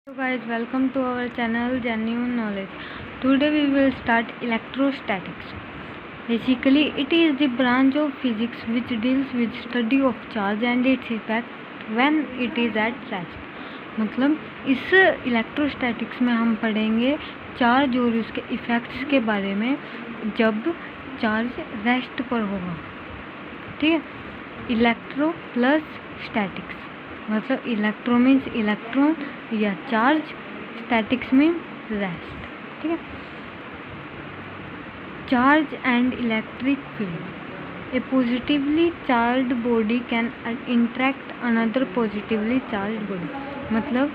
Hello guys, welcome to our channel Genuine Knowledge. Today we will start electrostatics. Basically, it is the branch of physics which deals with study of charge and its effect when it is at rest. मतलब इस electrostatics में हम पढ़ेंगे charge और उसके effects के बारे में जब चार्ज रेस्ट पर होगा। ठीक है, इलेक्ट्रो प्लस स्टैटिक्स मतलब इलेक्ट्रो मीन्स इलेक्ट्रॉन या चार्ज, स्टैटिक्स मीन रेस्ट। ठीक है, charge and electric field. A positively charge body can interact another positively charge body. मतलब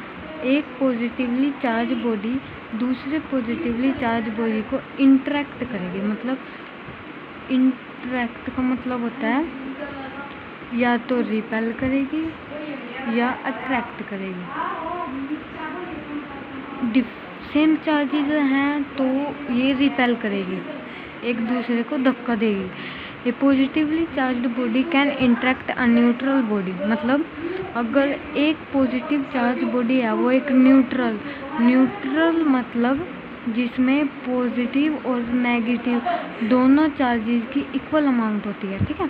एक पॉजिटिवली चार्ज बॉडी दूसरे पॉजिटिवली चार्ज बॉडी को इंटरेक्ट करेगी। मतलब इंटरेक्ट का मतलब होता है या तो रिपेल करेगी या अट्रैक्ट करेगी। सेम चार्जेस हैं तो ये रिपेल करेगी, एक दूसरे को धक्का देगी। A positively charged body can interact a neutral body. मतलब अगर एक पॉजिटिव चार्ज बॉडी है वो एक न्यूट्रल मतलब जिसमें पॉजिटिव और नेगेटिव दोनों चार्जेस की इक्वल अमाउंट होती है। ठीक है,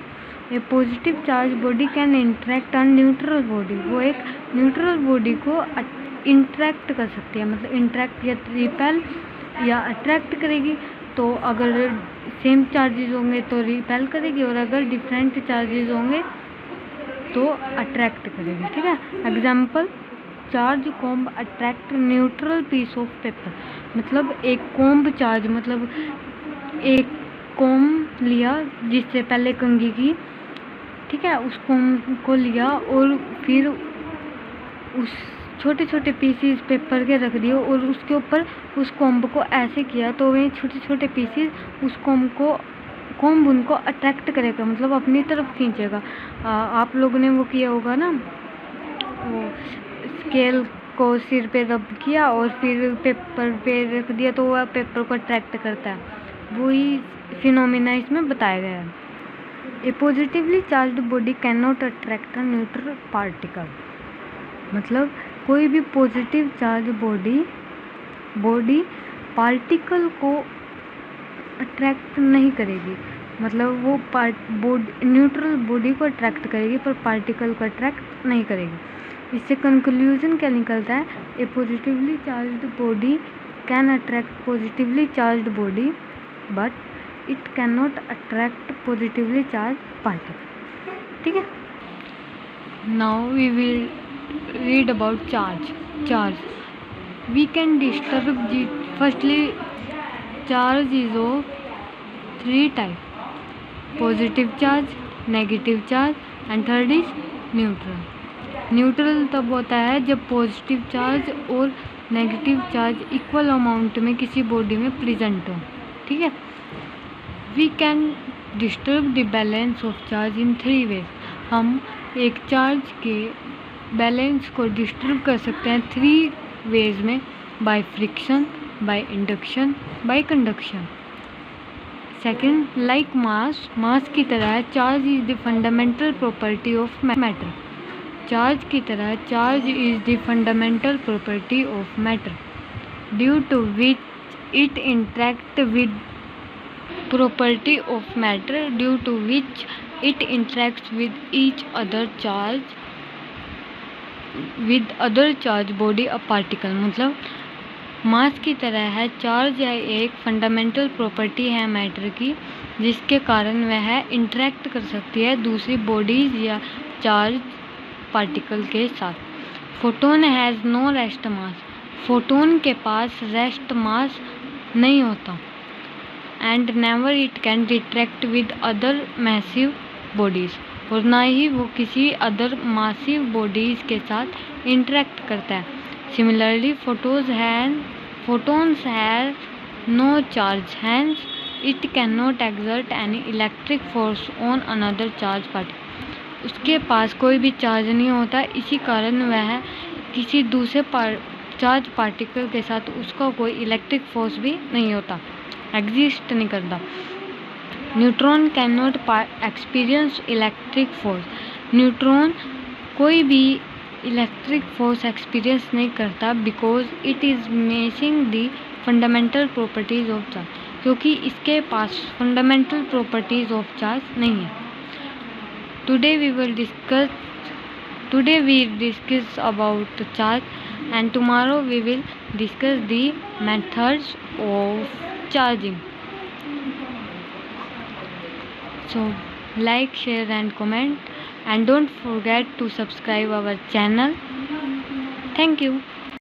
a positive charge body can interact on neutral body. वो एक न्यूट्रल बॉडी को इंटरेक्ट कर सकती है, मतलब इंटरेक्ट या रिपेल या अट्रैक्ट करेगी। तो अगर सेम चार्जेस होंगे तो रिपेल करेगी और अगर डिफरेंट चार्जेस होंगे तो अट्रैक्ट करेगी। ठीक है, example charge comb attract neutral piece of paper. मतलब एक कॉम्ब चार्ज मतलब एक कॉम्ब लिया जिससे पहले कंघी की, ठीक है, उस कॉम्ब को लिया और फिर उस छोटे छोटे पीसीस पेपर के रख दिए और उसके ऊपर उस कॉम्ब को ऐसे किया तो वे छोटे छोटे पीसीस उस कॉम्ब उनको अट्रैक्ट करेगा, मतलब अपनी तरफ खींचेगा। आप लोगों ने वो किया होगा ना, वो स्केल को सिर पे रब किया और फिर पेपर पे रख दिया तो वह पेपर को अट्रैक्ट करता है। वही फिनोमिना इसमें बताया गया है। A positively charged body can not attract a neutral particle. मतलब कोई भी पॉजिटिव चार्ज बॉडी पार्टिकल को अट्रैक्ट नहीं करेगी। मतलब वो न्यूट्रल बॉडी को अट्रैक्ट करेगी पर पार्टिकल को अट्रैक्ट नहीं करेगी। इससे कंक्लूजन क्या निकलता है? A positively charged body can attract positively charged body but it can not attract positively charge particle. ठीक है, now we will read about charge. We can disturb firstly charge is of three types: positive charge, negative charge and third is neutral तब होता है जब positive charge और negative charge equal amount में किसी body में प्रेजेंट हो। ठीक है, we can disturb the balance of charge in three ways. हम एक चार्ज के बैलेंस को डिस्टर्ब कर सकते हैं थ्री वेज में: by friction, by induction, by conduction. Second, like mass की तरह charge is the fundamental property of matter. Charge की तरह charge is the fundamental property of matter due to which it interact with property of matter due to which it interacts with each other charge body a particle। मतलब मास की तरह है charge है एक fundamental property है matter की जिसके कारण वह इंटरेक्ट कर सकती है दूसरी बॉडीज या चार्ज पार्टिकल के साथ। Photon has no rest mass. Photon के पास रेस्ट मास नहीं होता। And never it can interact with other massive bodies. और ना ही वो किसी अदर मासिव बॉडीज़ के साथ इंटरेक्ट करता है। Similarly photons have no charge, hence it can not exert any electric force on another charge particle. उसके पास कोई भी चार्ज नहीं होता, इसी कारण वह किसी दूसरे चार्ज पार्टिकल के साथ उसका कोई इलेक्ट्रिक फोर्स भी नहीं होता, एग्जिस्ट नहीं करता। Neutron can not experience electric force. Neutron कोई भी इलेक्ट्रिक फोर्स एक्सपीरियंस नहीं करता because it is missing the fundamental properties of charge, क्योंकि इसके पास फंडामेंटल प्रॉपर्टीज़ ऑफ चार्ज नहीं है। Today we discuss about the charge, and tomorrow we will discuss the methods of charging. So like, share and comment, and don't forget to subscribe our channel. Thank you.